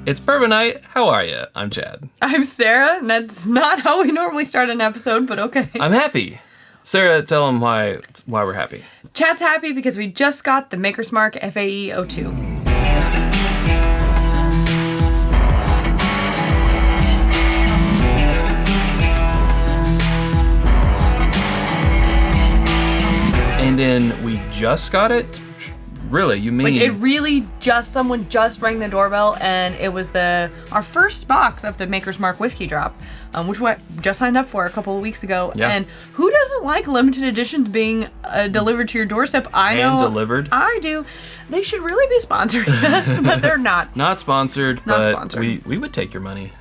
It's Bourbon Night. How are you? I'm Chad. I'm Sarah, and that's not how we normally start an episode, but okay. I'm happy. Sarah, tell them why we're happy. Chad's happy because we just got the Maker's Mark FAE-02. And then we just got it? Really? You mean? Like, it really someone just rang the doorbell, and it was our first box of the Maker's Mark whiskey drop, which we just signed up for a couple of weeks ago. Yeah. And who doesn't like limited editions being delivered to your doorstep? I know. And delivered. I do. They should really be sponsoring us, but they're not. Not sponsored, Not but sponsored. we would take your money.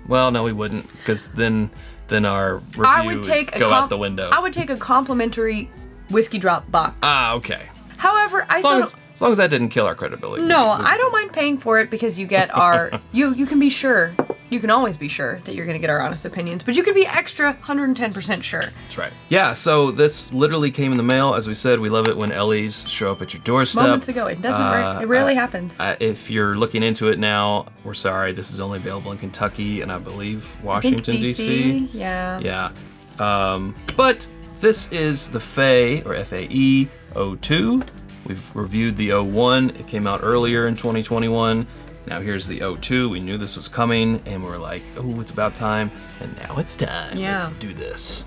Well, no, we wouldn't, because then our review would go out the window. I would take a complimentary whiskey drop box. Ah, okay. However, As long as that didn't kill our credibility. No, I don't mind paying for it because you get our... you can be sure. You can always be sure that you're going to get our honest opinions, but you can be extra 110% sure. That's right. Yeah, so this literally came in the mail. As we said, we love it when Ellie's show up at your doorstep. Moments ago. It doesn't it rarely happens. If you're looking into it now, we're sorry. This is only available in Kentucky and I believe Washington, D.C. Yeah. Yeah. But this is the FAE, or FAE-02. We've reviewed the 01. It came out earlier in 2021. Now here's the 02. We knew this was coming, and we're like, oh, it's about time. And now it's time. Yeah. Let's do this.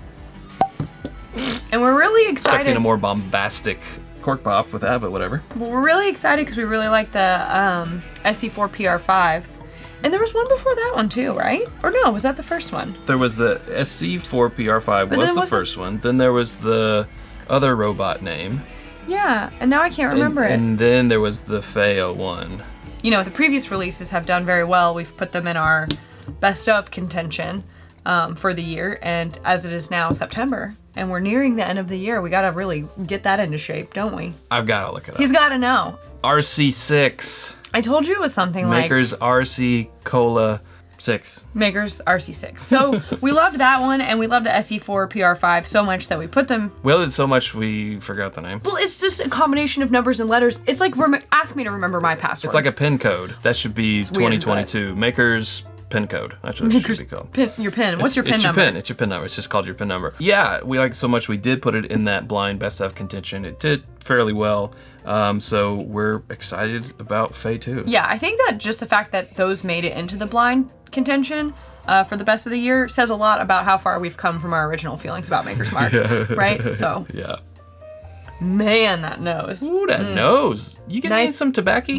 And we're really excited. Expecting a more bombastic cork pop with that, but whatever. Well, we're really excited because we really like the SC4 PR5. And there was one before that one too, right? Or no, was that the first one? There was the SC4 PR5 was the first one. Then there was the other robot name. Yeah, and now I can't remember it. And then there was the FAE-01. You know, the previous releases have done very well. We've put them in our best of contention for the year. And as it is now September, and we're nearing the end of the year, we gotta really get that into shape, don't we? I've gotta look it up. He's gotta know. RC6. I told you it was something like... Maker's RC Cola 6. Maker's RC6. So we loved that one, and we loved the SE4 PR5 so much that we put them... We loved it so much we forgot the name. Well, it's just a combination of numbers and letters. It's like, ask me to remember my passwords. It's like a PIN code. That should be 2022. Maker's PIN code. That's what it should be called. Your PIN. What's your PIN number? It's your PIN number. It's just called your PIN number. Yeah, we liked it so much we did put it in that blind best of contention. It did fairly well. So we're excited about FAE-02. Yeah, I think that just the fact that those made it into the blind contention for the best of the year says a lot about how far we've come from our original feelings about Maker's Mark, right? So, yeah. Man, that nose. Ooh, that nose. You can add some tobacco?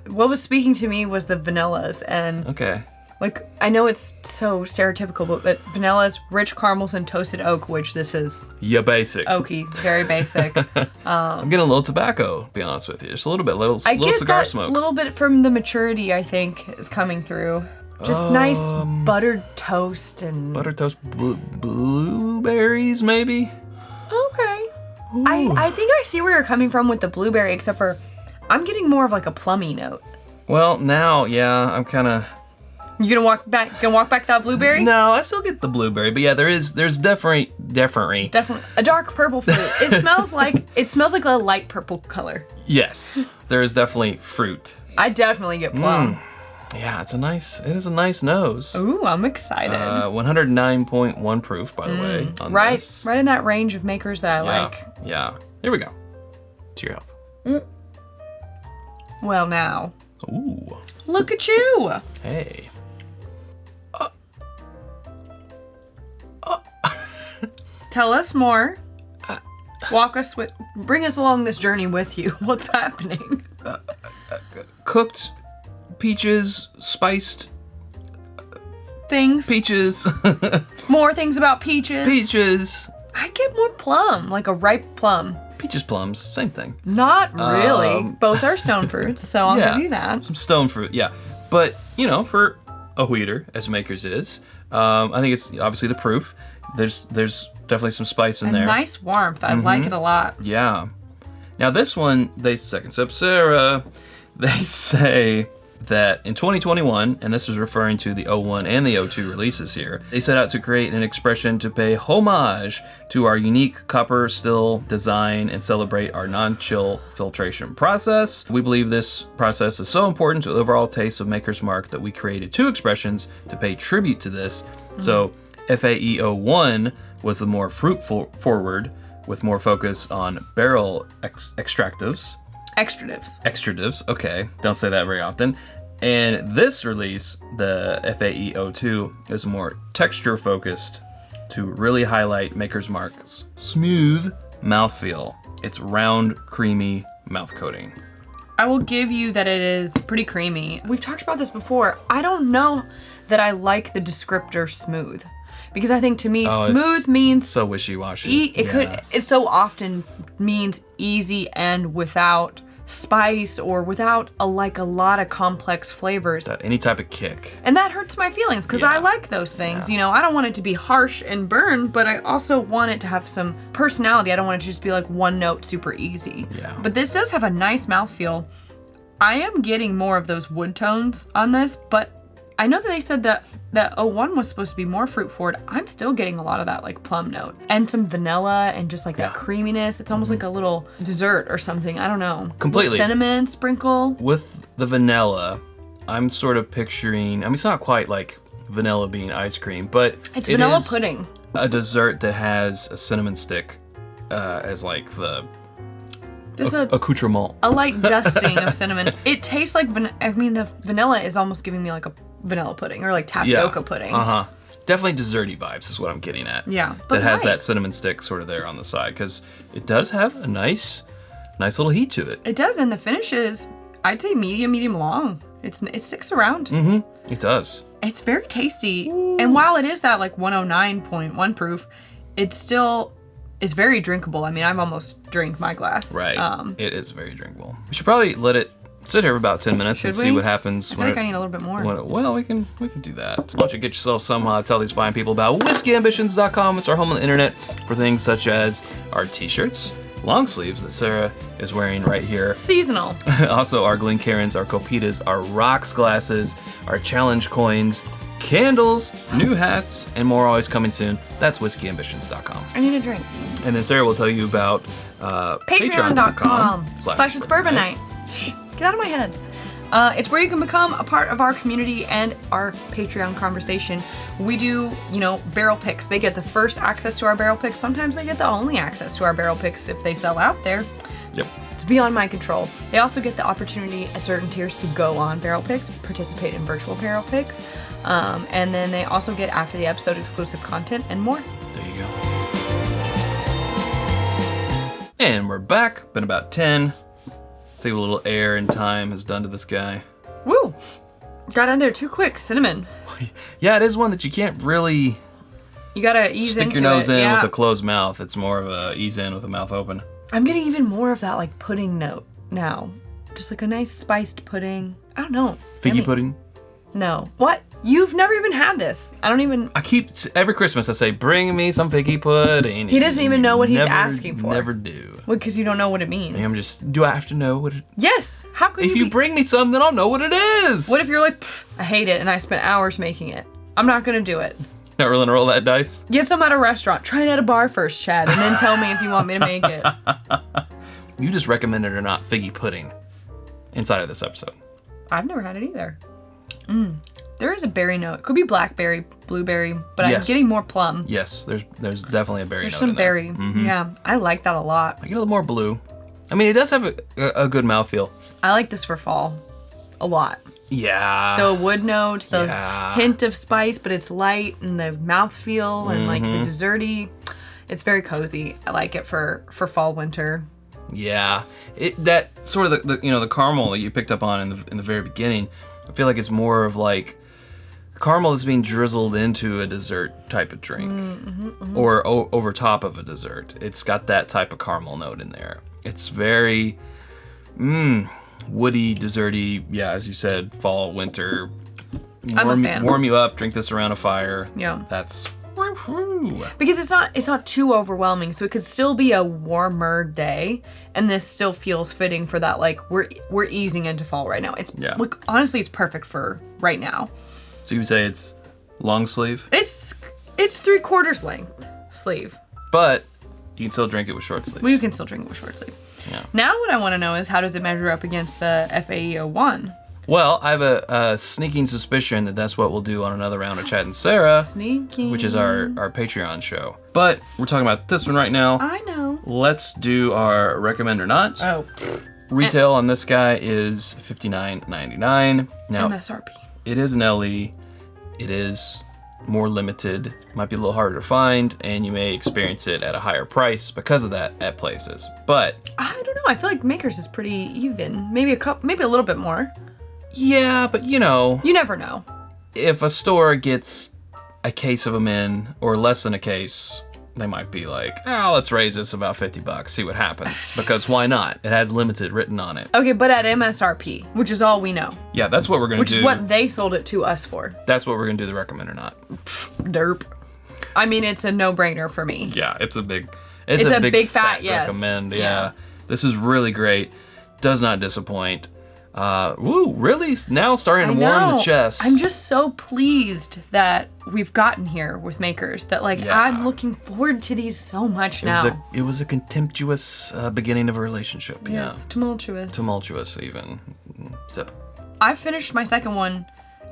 What was speaking to me was the vanillas, and okay. Like, I know it's so stereotypical, but vanillas, rich caramels, and toasted oak, which this is. Yeah, basic. Oaky, very basic. I'm getting a little tobacco, to be honest with you. Just a little bit, little cigar smoke. A little bit from the maturity, I think, is coming through. Just nice buttered toast and... Buttered toast, blueberries, maybe? Okay. I think I see where you're coming from with the blueberry, except for I'm getting more of like a plummy note. Well, now, yeah, I'm kind of... You gonna walk back that blueberry? No, I still get the blueberry, but yeah, there's definitely a dark purple fruit. It smells like a light purple color. Yes, there is definitely fruit. I definitely get plum. Yeah, it is a nice nose. Ooh, I'm excited. 109.1 proof, by the way. On this. Right in that range of makers that I like. Yeah. Here we go. To your health. Well, now. Ooh. Look at you. Hey. Tell us more. Bring us along this journey with you. What's happening? Cooked peaches, spiced things. Peaches. More things about peaches. Peaches. I get more plum, like a ripe plum. Peaches, plums, same thing. Not really. Both are stone fruits, so I'll give you that. Some stone fruit, yeah. But, for a wheater, as Maker's is, I think it's obviously the proof. There's definitely some spice in there. Nice warmth. I like it a lot. Yeah. Now this one, second sip, Sarah, they say that in 2021, and this is referring to the 01 and the 02 releases here, they set out to create an expression to pay homage to our unique copper still design and celebrate our non-chill filtration process. We believe this process is so important to the overall taste of Maker's Mark that we created 2 expressions to pay tribute to this. So FAE-01 was the more fruitful forward, with more focus on barrel extractives. Extratives, okay. Don't say that very often. And this release, the FAE-02, is more texture focused to really highlight Maker's Mark's smooth mouthfeel. It's round, creamy mouth coating. I will give you that it is pretty creamy. We've talked about this before. I don't know that I like the descriptor smooth. Because I think to me, smooth means so wishy-washy. It so often means easy and without spice or without a lot of complex flavors. Without any type of kick. And that hurts my feelings because I like those things. You know, I don't want it to be harsh and burn, but I also want it to have some personality. I don't want it to just be like one note, super easy. Yeah. But this does have a nice mouthfeel. I am getting more of those wood tones on this, but I know that they said that 01 was supposed to be more fruit forward. I'm still getting a lot of that like plum note and some vanilla and just like that creaminess. It's almost like a little dessert or something. I don't know. Completely. Cinnamon sprinkle. With the vanilla, I'm sort of picturing, I mean, it's not quite like vanilla bean ice cream, but it's vanilla pudding. A dessert that has a cinnamon stick as like the accoutrement. A light dusting of cinnamon. It tastes like, the vanilla is almost giving me like a vanilla pudding or like tapioca pudding. Definitely desserty vibes is what I'm getting at. Yeah. That has that cinnamon stick sort of there on the side because it does have a nice little heat to it. It does, and the finish is, I'd say medium long. It sticks around. It does. It's very tasty. Ooh. And while it is that like 109.1 proof, it still is very drinkable. I mean, I've almost drank my glass. Right. It is very drinkable. We should probably let it sit here for about 10 minutes and see what happens. I feel like I need a little bit more. Well, we can do that. Why don't you get yourself some, tell these fine people about whiskyambitions.com. It's our home on the internet for things such as our t-shirts, long sleeves that Sarah is wearing right here. Seasonal. Also our Glencairns, our Copitas, our Rocks glasses, our challenge coins, candles, new hats, and more always coming soon. That's whiskyambitions.com. I need a drink. And then Sarah will tell you about patreon.com/itsbourbonnight. Get out of my head. It's where you can become a part of our community and our Patreon conversation. We do, barrel picks. They get the first access to our barrel picks. Sometimes they get the only access to our barrel picks if they sell out there. Yep. It's beyond my control. They also get the opportunity at certain tiers to go on barrel picks, participate in virtual barrel picks, and then they also get after the episode exclusive content and more. There you go. And we're back. Been about 10. See what a little air and time has done to this guy. Woo! Got in there too quick. Cinnamon. Yeah, it is one that you can't really. You gotta ease into it. Stick your nose in with a closed mouth. It's more of a ease in with a mouth open. I'm getting even more of that like pudding note now. Just like a nice spiced pudding. I don't know. Figgy pudding? No. What? You've never even had this. I keep every Christmas I say, bring me some figgy pudding. He doesn't even know what he's asking for. Never do. Well, because you don't know what it means. Do I have to know what it? Yes. How could If you bring me some, then I'll know what it is. What if you're like, I hate it and I spent hours making it. I'm not gonna do it. Not willing to roll that dice? Get some at a restaurant. Try it at a bar first, Chad, and then tell me if you want me to make it. You just recommended or not figgy pudding inside of this episode. I've never had it either. There is a berry note. It could be blackberry, blueberry, but I'm getting more plum. Yes, there's definitely a berry note. There's some berry. Mm-hmm. Yeah, I like that a lot. I get a little more blue. I mean, it does have a good mouthfeel. I like this for fall a lot. Yeah. The wood notes, the hint of spice, but it's light, and the mouthfeel, and like the desserty. It's very cozy. I like it for fall, winter. Yeah, that sort of the caramel that you picked up on in the very beginning. I feel like it's more of like caramel is being drizzled into a dessert type of drink, or over top of a dessert. It's got that type of caramel note in there. It's very woody, desserty. Yeah, as you said, fall, winter. I'm a fan. Warm you up. Drink this around a fire. Yeah, that's Woo-hoo. Because it's not too overwhelming, so it could still be a warmer day, and this still feels fitting for that. Like we're easing into fall right now. It's like honestly, it's perfect for right now. So you would say it's long sleeve, It's 3/4 length sleeve. but you can still drink it with short sleeves. Well, you can still drink it with short sleeve. Yeah. Now what I want to know is how does it measure up against the FAE-01? Well, I have a sneaking suspicion that that's what we'll do on another round of Chad and Sarah, Sneaky. which is our Patreon show. But we're talking about this one right now. I know. Let's do our recommend or not. Oh. Retail on this guy is $59.99. Now, MSRP. it is an LE. It is more limited, might be a little harder to find, and you may experience it at a higher price because of that at places. But I don't know. I feel like Makers is pretty even. Maybe a little bit more. yeah, but you know, You never know. if a store gets a case of them in, or less than a case, they might be like, oh, let's raise this about $50, see what happens. Because why not? It has limited written on it. Okay, but at MSRP, which is all we know. Yeah, that's what we're gonna Which do. is what they sold it to us for. That's what we're gonna do the recommend or not. Derp. I mean, it's a no-brainer for me. Yeah, it's a big fat yes. recommend. Yeah. Yeah. This is really great. Does not disappoint. Really now starting to warm the chest. I'm just so pleased that we've gotten here with Makers. That Yeah. I'm looking forward to these so much now. It was a contemptuous beginning of a relationship. Yes, tumultuous. Tumultuous even. Sip. I finished my second one,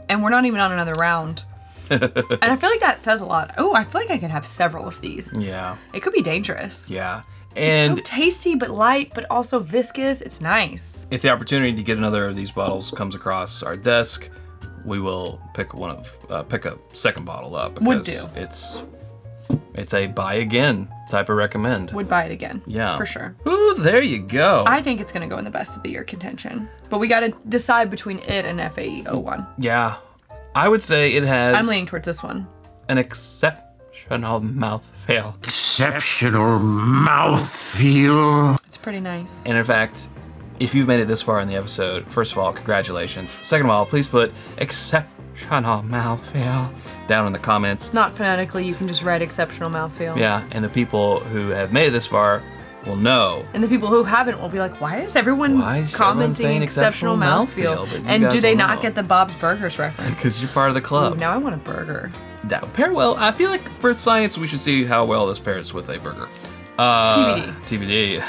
and we're not even on another round. And I feel like that says a lot. Oh, I feel like I could have several of these. Yeah. It could be dangerous. Yeah. It's And so tasty but light, but also viscous. It's nice. if the opportunity to get another of these bottles comes across our desk, we will pick a second bottle up. Would Because do. It's a buy again type of recommend. Would buy it again. Yeah. For sure. Ooh, there you go. I think it's going to go in the best of the year contention. But we got to decide between it and FAE-01. Yeah. I would say it has I'm leaning towards this one. an exceptional mouthfeel. Exceptional mouthfeel. It's pretty nice. And in fact, if you've made it this far in the episode, first of all, congratulations. Second of all, please put exceptional mouthfeel down in the comments. Not phonetically, you can just write exceptional mouthfeel. Yeah, and the people who have made it this far will know. And the people who haven't will be like, why is everyone commenting saying exceptional mouthfeel? But you And do guys they will not know. get the Bob's Burgers reference? Because you're part of the Ooh, club. now I want a burger. That would pair well. I feel like for science, we should see how well this pairs with a burger. TBD.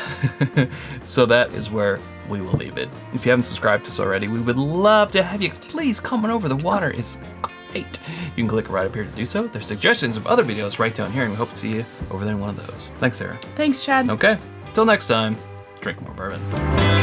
So that is where we will leave it. If you haven't subscribed to us already, we would love to have you. Please comment over. The water is great. You can click right up here to do so. There's suggestions of other videos right down here, and we hope to see you over there in one of those. Thanks, Sarah. Thanks, Chad. Okay, till next time, drink more bourbon.